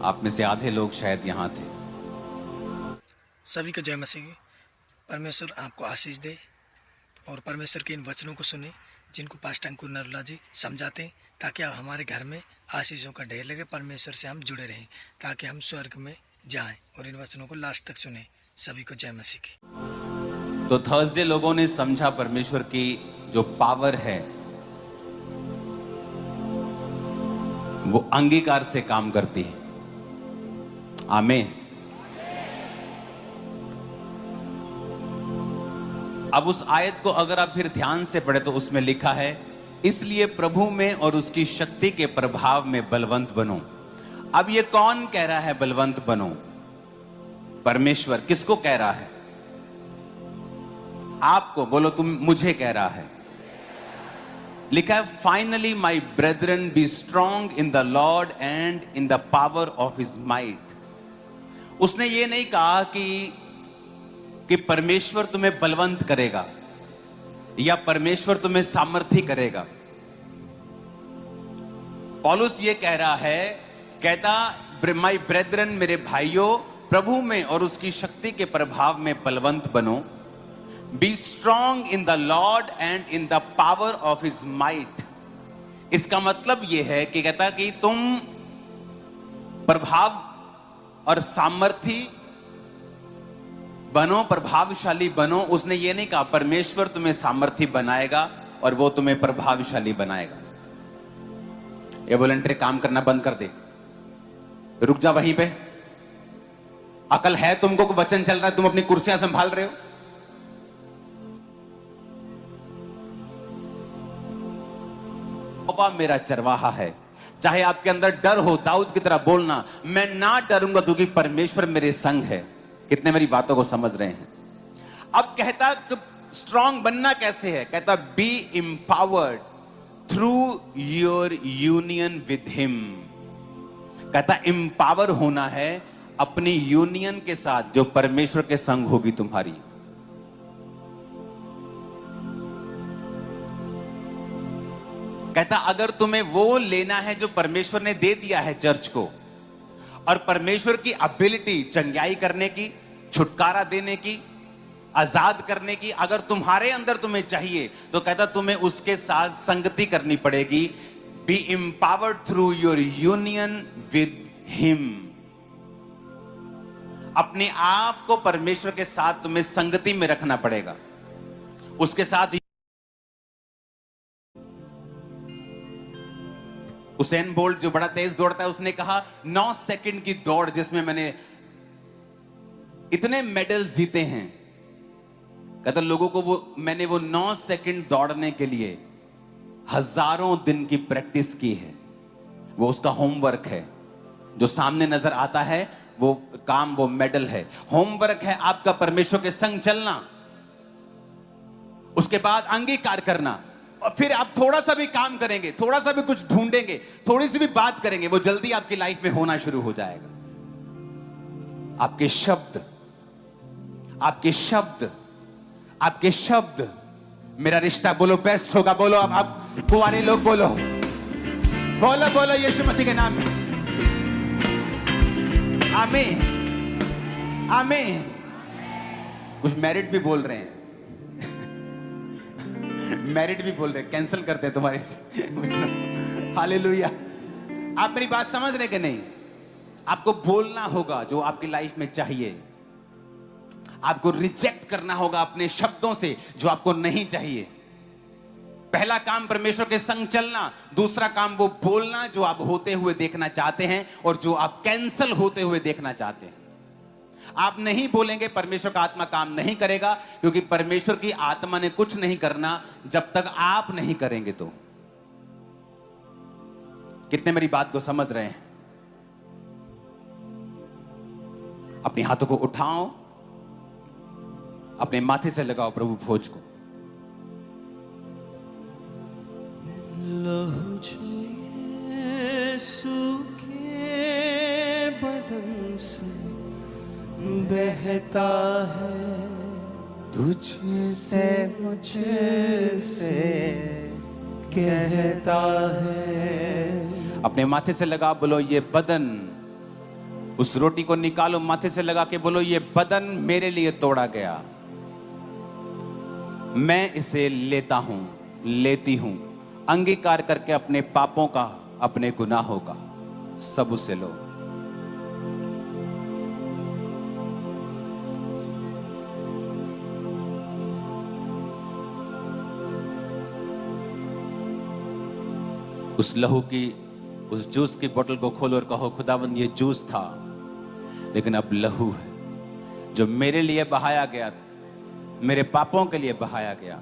आप में से आधे लोग शायद यहाँ थे। सभी को जय मसीह। परमेश्वर आपको आशीष दे और परमेश्वर के इन वचनों को सुने जिनको पास्टर अंकुर नरोला जी समझाते हैं, ताकि आप हमारे घर में आशीषों का ढेर लगे। परमेश्वर से हम जुड़े रहें ताकि हम स्वर्ग में जाएं और इन वचनों को लास्ट तक सुने। सभी को जय मसीह की। तो थर्सडे लोगों ने समझा परमेश्वर की जो पावर है वो अंगीकार से काम करती है। आमीन। अब उस आयत को अगर आप फिर ध्यान से पढ़े तो उसमें लिखा है, इसलिए प्रभु में और उसकी शक्ति के प्रभाव में बलवंत बनो। अब ये कौन कह रहा है बलवंत बनो? परमेश्वर। किसको कह रहा है? आपको। बोलो तुम। मुझे कह रहा है। लिखा है, finally my brethren be strong in the Lord and in the power of his might. उसने ये नहीं कहा कि परमेश्वर तुम्हें बलवंत करेगा या परमेश्वर तुम्हें सामर्थी करेगा। पौलुस ये कह रहा है, कहता माई ब्रेदरन, मेरे भाइयों, प्रभु में और उसकी शक्ति के प्रभाव में बलवंत बनो। Be strong in the Lord and in the power of his might. इसका मतलब यह है कि कहता कि तुम प्रभाव और सामर्थी बनो, प्रभावशाली बनो। उसने ये नहीं कहा परमेश्वर तुम्हें सामर्थी बनाएगा और वो तुम्हें प्रभावशाली बनाएगा। ये वॉलंटरी काम करना बंद कर दे। रुक जा वहीं पे। अकल है तुमको? वचन चल रहा है, तुम अपनी कुर्सियां संभाल रहे हो। यहोवा मेरा चरवाहा है। चाहे आपके अंदर डर हो, दाऊद की तरह बोलना, मैं ना डरूंगा क्योंकि परमेश्वर मेरे संग है। कितने मेरी बातों को समझ रहे हैं? अब कहता स्ट्रांग बनना कैसे है? कहता B empowered through your union with him. कहता एम्पावर होना है अपनी यूनियन के साथ जो परमेश्वर के संग होगी तुम्हारी। कहता अगर तुम्हें वो लेना है जो परमेश्वर ने दे दिया है चर्च को, और परमेश्वर की एबिलिटी चंगाई करने की, छुटकारा देने की, आजाद करने की अगर तुम्हारे अंदर तुम्हें चाहिए, तो कहता तुम्हें उसके साथ संगति करनी पड़ेगी। B empowered through your union with him. अपने आप को परमेश्वर के साथ तुम्हें संगति में रखना पड़ेगा, उसके साथ। उसेन बोल्ट जो बड़ा तेज दौड़ता है, उसने कहा 9 सेकंड की दौड़ जिसमें मैंने इतने मेडल जीते हैं, कहता लोगों को मैंने वो 9 सेकंड दौड़ने के लिए हजारों दिन की प्रैक्टिस की है। वो उसका होमवर्क है। जो सामने नजर आता है वो काम, वो मेडल है। होमवर्क है आपका परमेश्वर के संग चलना, उसके बाद अंगीकार करना, और फिर आप थोड़ा सा भी काम करेंगे, थोड़ा सा भी कुछ ढूंढेंगे, थोड़ी सी भी बात करेंगे, वो जल्दी आपकी लाइफ में होना शुरू हो जाएगा। आपके शब्द, आपके शब्द, आपके शब्द। मेरा रिश्ता, बोलो बेस्ट होगा। बोलो अब आप कुंवारे लोग बोलो, बोलो बोलो यीशु मसीह के नाम में। आमीन, आमीन। कुछ मैरिड भी बोल रहे हैं, मैरिड भी बोल रहे हैं, कैंसिल करते हैं तुम्हारे हालेलुया। आप मेरी बात समझ रहे कि नहीं? आपको बोलना होगा जो आपकी लाइफ में चाहिए। आपको रिजेक्ट करना होगा अपने शब्दों से जो आपको नहीं चाहिए। पहला काम परमेश्वर के संग चलना, दूसरा काम वो बोलना जो आप होते हुए देखना चाहते हैं और जो आप कैंसिल होते हुए देखना चाहते हैं। आप नहीं बोलेंगे, परमेश्वर का आत्मा काम नहीं करेगा, क्योंकि परमेश्वर की आत्मा ने कुछ नहीं करना जब तक आप नहीं करेंगे। तो कितने मेरी बात को समझ रहे हैं? अपने हाथों को उठाओ, अपने माथे से लगाओ प्रभु भोज को। लहू जो यीशु के बदन से बहता है, तुझसे मुझसे कहता है। अपने माथे से लगा, बोलो ये बदन उस रोटी को निकालो, माथे से लगा के बोलो, ये बदन मेरे लिए तोड़ा गया, मैं इसे लेता हूं, लेती हूं। अंगीकार करके अपने पापों का, अपने गुनाहों का सब उसे लो। उस लहू की, उस जूस की बोतल को खोलो और कहो, खुदावंद ये जूस था, लेकिन अब लहू है जो मेरे लिए बहाया गया, मेरे पापों के लिए बहाया गया।